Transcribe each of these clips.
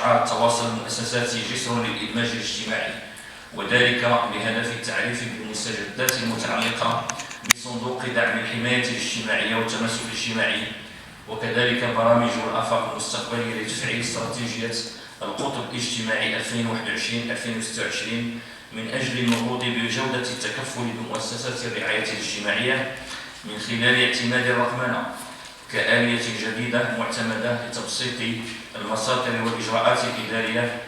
مشروعات تواصل المؤسساتي جسر للإدماج الاجتماعي، وذلك بهدف التعريف بالمستجدات المتعلقة بصندوق دعم الحماية الاجتماعية والتماسك الاجتماعي، وكذلك برامج والآفاق المستقبلية لتفعيل استراتيجية القطب الاجتماعي 2021-2026 من أجل النهوض بجودة التكفل بمؤسسات الرعاية الاجتماعية من خلال اعتماد الرقمنة كآلية جديدة معتمدة لتبسيط المصادر والإجراءات الإدارية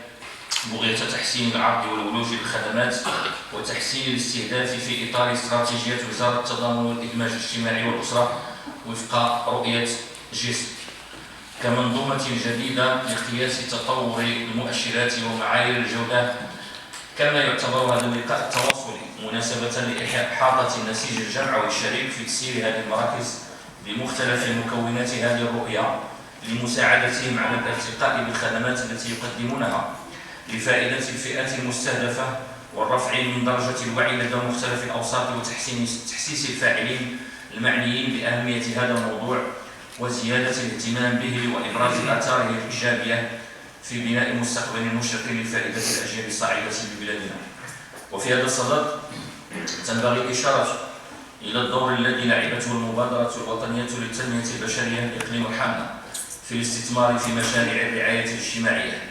بغية تحسين العرض والولوج للخدمات وتحسين الاستهداف في إطار استراتيجية وزارة التضامن والإدماج الاجتماعي والأسرة وفق رؤية جسر، كمنظومة جديدة لقياس تطور المؤشرات ومعايير الجودة. كما يعتبر هذا اللقاء التواصلي مناسبة لإحاطة النسيج الجمع والشريك في تسيير هذه المراكز بمختلف مكونات هذه الرؤية لمساعدتهم على الارتقاء بالخدمات التي يقدمونها لفائدة الفئات المستهدفة والرفع من درجة الوعي لدى مختلف الأوساط وتحسيس الفاعلين المعنيين بأهمية هذا الموضوع وزيادة الاهتمام به وإبراز آثاره الإيجابية في بناء مستقبل مشرق لفائدة الأجيال الصاعدة ببلادنا. وفي هذا الصدد تنبغي الإشارة إلى الدور الذي لعبته المبادرة الوطنية للتنمية البشرية إقليم الحامة في الاستثمار في مشاريع الرعاية الاجتماعية.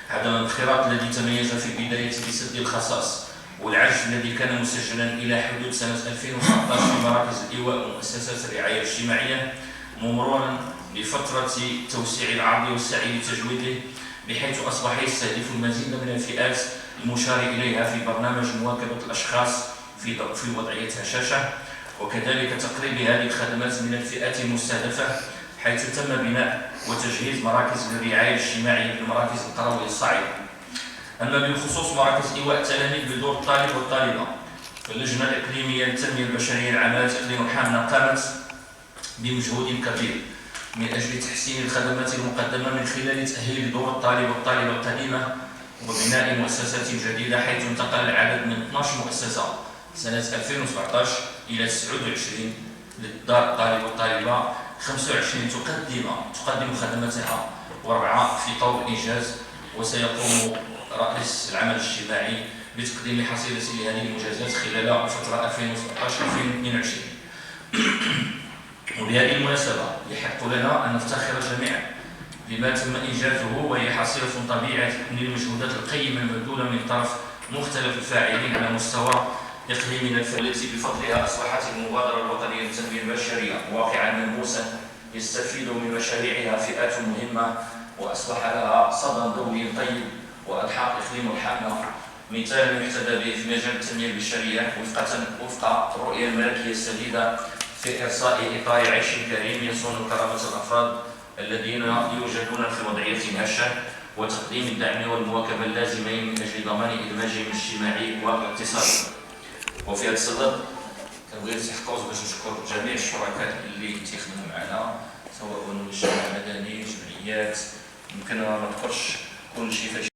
هذا الانخراط الذي تميز في البداية بسد الخصاص والعجز الذي كان مسجلا إلى حدود سنة 2019 في مراكز الإيواء ومؤسسات الرعاية الاجتماعية، مرورا بفترة توسيع العرض والسعي لتجويده بحيث أصبح يستهدف المزيد من الفئات المشار إليها في برنامج مواكبة الأشخاص في وضعية هشاشة، وكذلك تقريب هذه الخدمات من الفئات المستهدفة، حيث تم بناء وتجهيز مراكز للرعاية الاجتماعية بالمراكز القروية الصاعدة. أما بخصوص مراكز إيواء التلاميذ بدور الطالب والطالبة، فاللجنة الإقليمية للتنمية البشرية العامة إقليم الحامة قامت بمجهود كبير من أجل تحسين الخدمات المقدمة من خلال تأهيل دور الطالب والطالبة القديمة وبناء مؤسسات جديدة، حيث انتقل العدد من 12 مؤسسة سنة 2017 إلى 29 للدار الطالب والطالبة، 25 تقدم خدماتها و4 في طور الإنجاز. وسيقوم رئيس العمل الاجتماعي بتقديم حصيلة لهذه المنجزات خلال الفترة 2017-2022. وبهذه المناسبة يحق لنا أن نفتخر جميعا بما تم إنجازه، وهي حصيلة طبيعية من المجهودات القيمة المبذولة من طرف مختلف الفاعلين على مستوى إقليمنا التي بفضلها أصبحت المبادرة الوطنية للتنمية البشرية واقعا ملموسا يستفيد من مشاريعها فئات مهمة، وأصبح لها صدى دولي طيب، وأضحى إقليم الحامة مثالا يحتذى به في مجال التنمية البشرية وفق الرؤية الملكية السديدة في إرساء إطار عيش كريم يصون كرامة الأفراد الذين يوجدون في وضعية هشة، وتقديم الدعم والمواكبة اللازمين من أجل ضمان إدماجهم الاجتماعي والاقتصادي. وفي هذا الصدد كنبغي نتحقق باش نشكر جميع الشركاء اللي تيخدموا معنا، سواء المجتمع المدني، جمعيات، يمكن ما نذكرش كل شيء.